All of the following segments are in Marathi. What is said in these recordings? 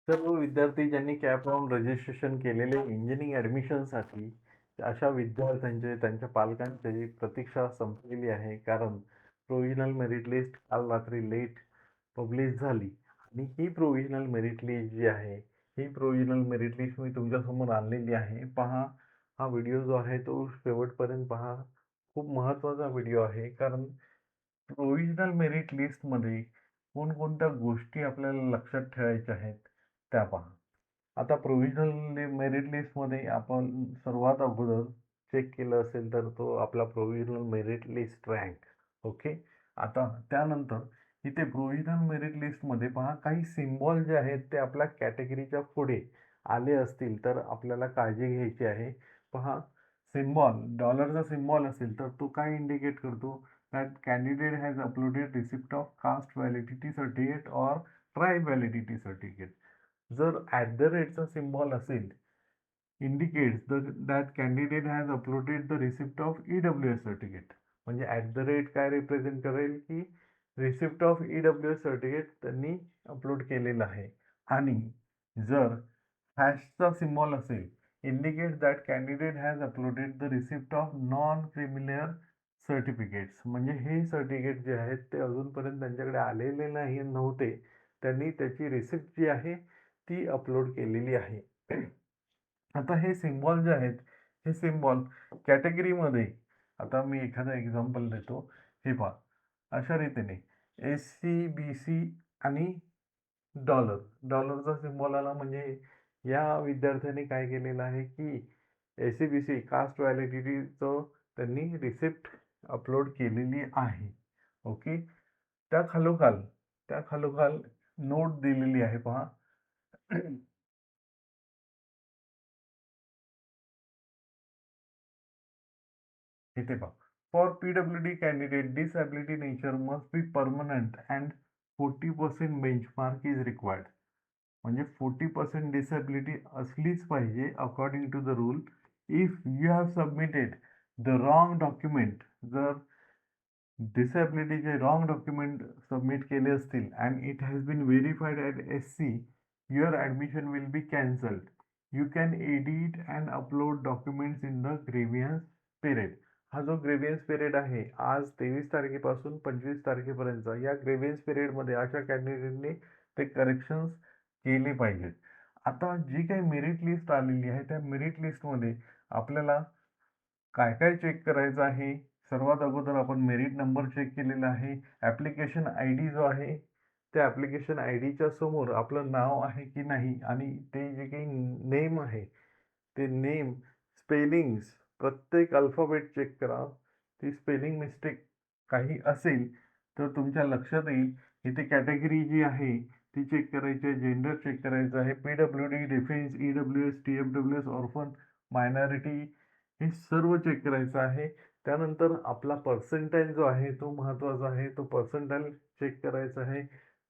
सर्व विद्यार्थी ज्यांनी कॅप राऊंड रजिस्ट्रेशन केलेले इंजिनिअरिंग ॲडमिशनसाठी अशा विद्यार्थ्यांचे त्यांच्या पालकांची प्रतीक्षा संपलेली आहे. कारण प्रोव्हिजनल मेरिट लिस्ट काल रात्री लेट पब्लिश झाली आणि ही प्रोव्हिजनल मेरिट लिस्ट जी आहे, ही प्रोव्हिजनल मेरिट लिस्ट मी तुमच्यासमोर आणलेली आहे. पहा, हा व्हिडिओ जो आहे तो शेवटपर्यंत पहा. खूप महत्त्वाचा व्हिडिओ आहे. कारण प्रोव्हिजनल मेरिट लिस्टमध्ये कोणकोणत्या गोष्टी आपल्याला लक्षात ठेवायच्या आहेत त्या पहा. आता प्रोव्हिजनल मेरिट लिस्टमध्ये आपण सर्वात अगोदर चेक केलं असेल तर तो आपला provisional merit list rank. Okay. आता त्यानंतर इथे प्रोव्हिजनल मेरिट लिस्टमध्ये पहा, काही सिम्बॉल जे आहेत ते आपल्या कॅटेगरीच्या पुढे आले असतील तर आपल्याला काळजी घ्यायची आहे. पहा, सिम्बॉल डॉलरचा सिम्बॉल असेल तर तो काय इंडिकेट करतो? that candidate has uploaded receipt of caste validity certificate or tribe validity certificate. जर ॲट द रेटचा सिम्बॉल असेल, indicates that candidate has uploaded the receipt of EWS certificate. म्हणजे ॲट द रेट काय रिप्रेझेंट करेल की रिसिप्ट ऑफ EWS सर्टिफिकेट त्यांनी अपलोड केलेलं आहे. आणि जर हॅशचा सिम्बॉल असेल, indicate that candidate has uploaded the receipt of non criminal certificates. म्हणजे हे सर्टिफिकेट जे आहेत ते अजूनपर्यंत त्यांच्याकडे आलेले नव्हते. त्यांनी त्याची रिसिप्ट जी आहे ती अपलोड केलेली आहे. आता हे सिम्बॉल जे आहेत, हे सिम्बॉल कॅटेगरीमध्ये, आता मी एखादा एक्झाम्पल देतो. हे पहा, अशा रीतीने SC, BC आणि डॉलरचा सिम्बॉल आला. म्हणजे या विद्यार्थ्यांनी काय केलेलं आहे की SC-BC कास्ट व्हॅलिडिटीचं त्यांनी रिसिप्ट अपलोड केलेली आहे. ओके. त्या खालोखाल नोट दिलेली आहे पहा. इथे पहा, for PWD candidate disability nature must be permanent and 40% benchmark is required. म्हणजे 40% डिसॅबिलिटी असलीच पाहिजे according to the rule. If you have submitted the wrong document, जर डिसॅबिलिटीचे रॉंग डॉक्युमेंट सबमिट केले असतील and it has been verified at SC, your admission will be cancelled. You can edit and upload documents in the grievance period. हा जो ग्रेव्हियन्स पिरियड आहे, आज 23 तारखेपासून 25 तारखेपर्यंत, या ग्रेव्हियन्स पिरियडमध्ये अशा कॅन्डिडेटने ते करेक्शन्स केले पाहिजेत. आता जी काही मेरिट लिस्ट आलेली आहे, त्या मेरिट लिस्टमध्ये आपल्याला काय काय चेक करायचं आहे? सर्वात अगोदर आपण मेरिट नंबर चेक केलेला आहे. ॲप्लिकेशन ID जो आहे, त्या ॲप्लिकेशन IDच्या समोर आपलं नाव आहे की नाही आणि ते जे काही नेम आहे, ते नेम, स्पेलिंग्स, प्रत्येक अल्फाबेट चेक करा. ती स्पेलिंग मिस्टेक काही असेल तर तुमच्या लक्षात येईल. इथे कॅटेगरी जी आहे ती चेक करायची आहे, जेंडर चेक करायचं आहे, PWD, defence, EWS, TFWS, orphan, minority, हे सर्व चेक करायचं आहे. त्यानंतर आपला पर्सेंटाइल जो आहे तो महत्त्वाचा आहे. तो पर्सेंटाइल चेक करायचा आहे.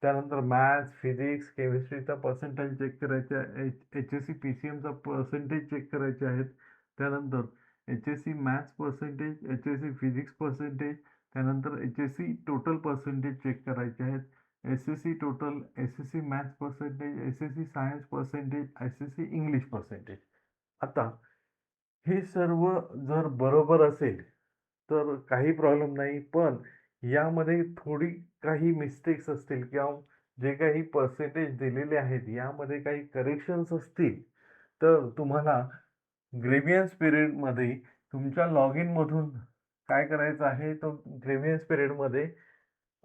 त्यानंतर मॅथ्स, फिजिक्स, केमिस्ट्रीचा पर्सेंटाइल चेक करायचा आहे. HSC PCMचा पर्सेंटेज चेक करायचे आहेत. त्यानंतर HSC maths percentage, HSC physics percentage, त्यानंतर HSC टोटल पर्सेंटेज चेक करायचे आहेत. SSC total, SSC maths percentage, SSC science percentage, SSC English percentage. आता हे सर्व जर बरोबर असेल तर काही प्रॉब्लेम नाही. पण यामध्ये थोडी काही मिस्टेक्स असतील किंवा जे काही पर्सेंटेज दिलेले आहेत यामध्ये काही करेक्शन्स असतील तर तुम्हाला ग्रेव्हियन्स पिरियडमध्ये तुमच्या लॉग इनमधून काय करायचं आहे, तो ग्रेव्हियन्स पिरियडमध्ये,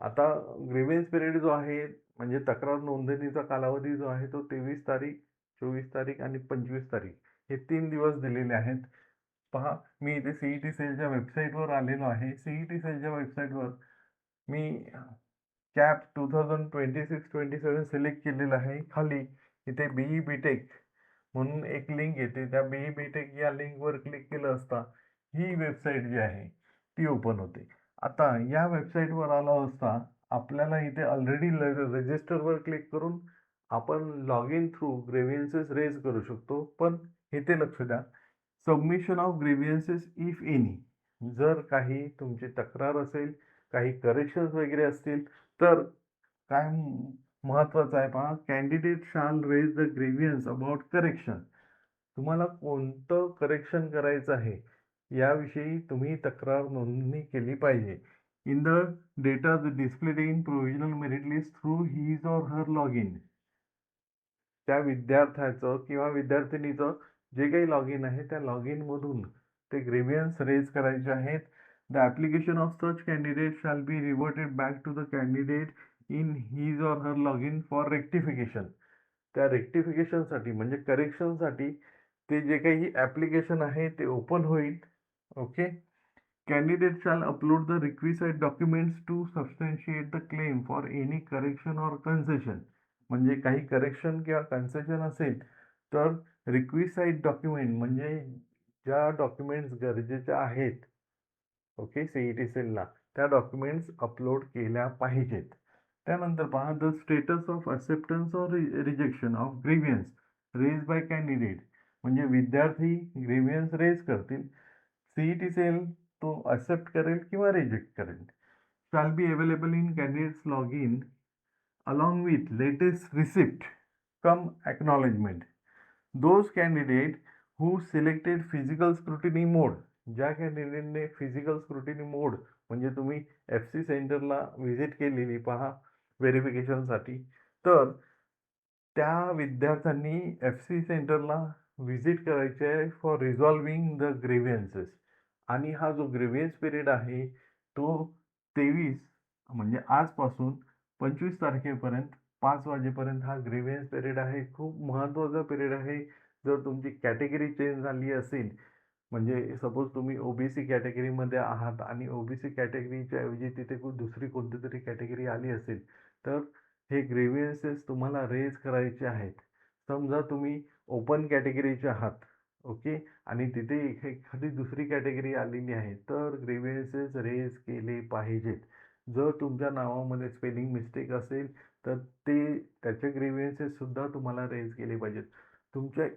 आता ग्रेव्हियन्स पिरियड जो आहे म्हणजे तक्रार नोंदणीचा कालावधी जो आहे तो 23 तारीख, 24 तारीख आणि 25 तारीख हे 3 दिवस दिलेले आहेत. पहा, मी इथे CET सेलच्या वेबसाईटवर आलेलो आहे. CET सेलच्या वेबसाईटवर मी कॅप 2026-27 सिलेक्ट केलेलं आहे. खाली इथे BE BTech म्हणून एक लिंक येते. त्या BE BTech या लिंकवर क्लिक केलं असता ही वेबसाईट जी आहे ती ओपन होते. आता या वेबसाईटवर आला असता आपल्याला इथे ऑलरेडी रजिस्टरवर क्लिक करून आपण लॉग इन थ्रू ग्रेव्हियन्सेस रेज करू शकतो. पण इथे लक्ष द्या, सबमिशन ऑफ ग्रेव्हियन्सेस इफ एनी, जर काही तुमची तक्रार असेल, काही करेक्शन्स वगैरे असतील तर काय महत्वाचं आहे पहा, कॅन्डिडेट शाल रेज द ग्रेव्हियन्स अबाउट करेक्शन. तुम्हाला कोणतं करेक्शन करायचं आहे याविषयी तुम्ही तक्रार नोंदणी केली पाहिजे. In the data displayed in provisional merit list through his or her log in. त्या विद्यार्थ्याचं किंवा विद्यार्थिनीचं जे काही लॉग इन आहे त्या लॉग इन मधून ते ग्रेव्हियन्स रेज करायचे आहेत. The application of such candidate shall be reverted back to the candidate in his or her log in for rectification. त्या रेक्टिफिकेशनसाठी म्हणजे करेक्शनसाठी ते जे काही ॲप्लिकेशन आहे ते ओपन होईल. Okay. Candidate shall upload the requisite documents to substantiate the claim for any correction or concession. म्हणजे काही करेक्शन किंवा कन्सेशन असेल तर रिक्विसाइड डॉक्युमेंट म्हणजे ज्या डॉक्युमेंट्स गरजेच्या आहेत, ओके, सीईटी सेलला त्या डॉक्युमेंट्स अपलोड केल्या पाहिजेत. त्यानंतर पहा, the status of acceptance or rejection of grievance raise by candidate. म्हणजे विद्यार्थी ग्रीव्हियन्स रेज करतील, सीईटी सेल तो अक्सेप्ट करेल किंवा रिजेक्ट करेल. Shall be available in candidates log in along with latest receipt cum acknowledgement. Those candidate who selected physical scrutiny mode. ज्या कॅन्डिडेटने फिजिकल स्क्रुटिनी मोड म्हणजे तुम्ही FC सेंटरला व्हिजिट केलेली पहा व्हेरिफिकेशनसाठी, तर त्या विद्यार्थ्यांनी FC सेंटरला व्हिजिट करायचे आहे फॉर रिझॉल्विंग द ग्रीव्हियन्सेस. आणि हा जो ग्रीव्हियन्स पिरियड आहे तो 23 म्हणजे आजपासून 25 तारखेपर्यंत 5 वाजेपर्यंत हा ग्रीव्हियन्स पिरियड आहे. खूप महत्त्वाचा पिरियड आहे. जर तुमची कॅटेगरी चेंज झाली असेल, म्हणजे सपोज तुम्ही OBC कॅटेगरीमध्ये आहात आणि OBC कॅटेगरीच्या ऐवजी तिथे दुसरी कोणती तरी कॅटेगरी आली असेल, तर हे ग्रीव्हियन्सेस तुम्हाला रेज करायचे आहेत. समजा तुम्ही ओपन कॅटेगरीचे आहात, ओके, आणि तिथे एखादी दुसरी कॅटेगरी आलेली आहे, तर ग्रीव्हियन्सेस रेज केले पाहिजेत. जर तुमच्या नावामध्ये स्पेलिंग मिस्टेक असेल तर त्याचे ग्रीव्हियन्सेस सुद्धा तुम्हाला रेज केले पाहिजेत. तुमच्या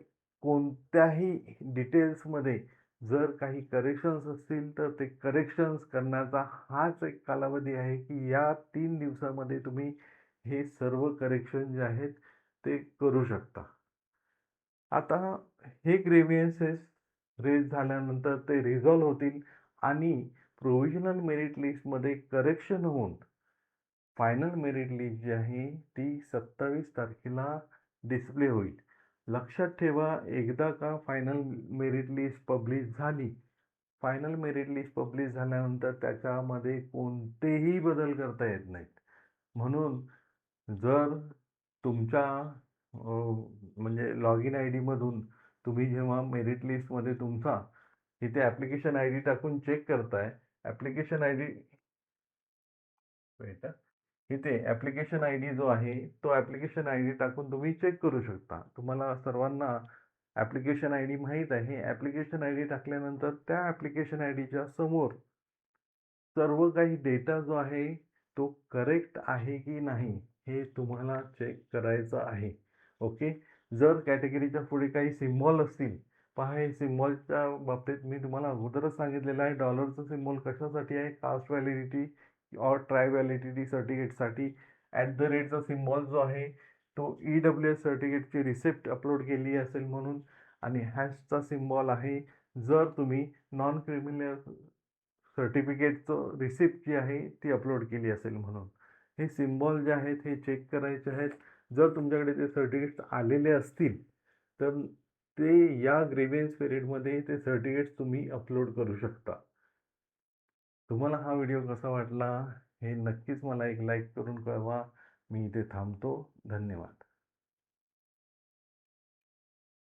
कोणत्याही डिटेल्समध्ये जर काही करेक्शन्स असतील तर ते करेक्शन्स करण्याचा हाच एक कालावधी आहे की या 3 दिवसामध्ये तुम्ही हे सर्व करेक्शन जे आहेत ते करू शकता. आता हे ग्रीव्हियन्सेस रेज झाल्यानंतर ते रिझॉल्व्ह होतील आणि प्रोव्हिजनल मेरिट लिस्टमध्ये करेक्शन होऊन फायनल मेरिट लिस्ट जी आहे ती 27 तारखेला डिस्प्ले होईल. लक्षात ठेवा, एकदा का फायनल मेरिट लिस्ट पब्लिश झाली, फायनल मेरिट लिस्ट पब्लिश झाल्यानंतर त्याच्यामध्ये कोणतेही बदल करता येत नाहीत. म्हणून जर तुमच्या म्हणजे लॉग इन ID मधून तुम्ही जेव्हा मेरिट लिस्टमध्ये तुमचा इथे ॲप्लिकेशन ID टाकून चेक करताय, ॲप्लिकेशन ID वेट इथे ॲप्लिकेशन ID जो आहे तो ॲप्लिकेशन ID टाकून तुम्ही चेक करू शकता. तुम्हाला सर्वांना ॲप्लिकेशन ID माहीत आहे. ॲप्लिकेशन ID टाकल्यानंतर त्या ॲप्लिकेशन IDच्या समोर सर्व काही डेटा जो आहे तो करेक्ट आहे की नाही हे तुम्हाला चेक करायचं आहे. ओके. जर कॅटेगरीच्या पुढे काही सिम्बॉल असतील, पहा हे सिम्बॉलच्या बाबतीत मी तुम्हाला अगोदरच सांगितलेलं आहे. डॉलरचं सिम्बॉल कशासाठी आहे? कास्ट व्हॅलिडिटी और ट्राय व्हॅलिडिटी सर्टिफिकेटसाठी. @चा सिम्बॉल जो आहे तो EWS सर्टिफिकेटची रिसिप्ट अपलोड केली असेल म्हणून. आणि हॅशचा सिम्बॉल आहे जर तुम्ही नॉन क्रिमिनल सर्टिफिकेटचं रिसिप्ट जी आहे ती अपलोड केली असेल म्हणून. हे सिम्बॉल जे आहेत हे चेक करायचे आहेत. जर तुमच्याकडे ते सर्टिफिकेट्स आलेले असतील तर ते या ग्रीव्हियन्स पिरियडमध्ये ते सर्टिफिकेट्स तुम्ही अपलोड करू शकता. तुम्हाला हा व्हिडिओ कसा वाटला हे नक्कीच मला एक लाईक करून कळवा. मी इथे थांबतो. धन्यवाद.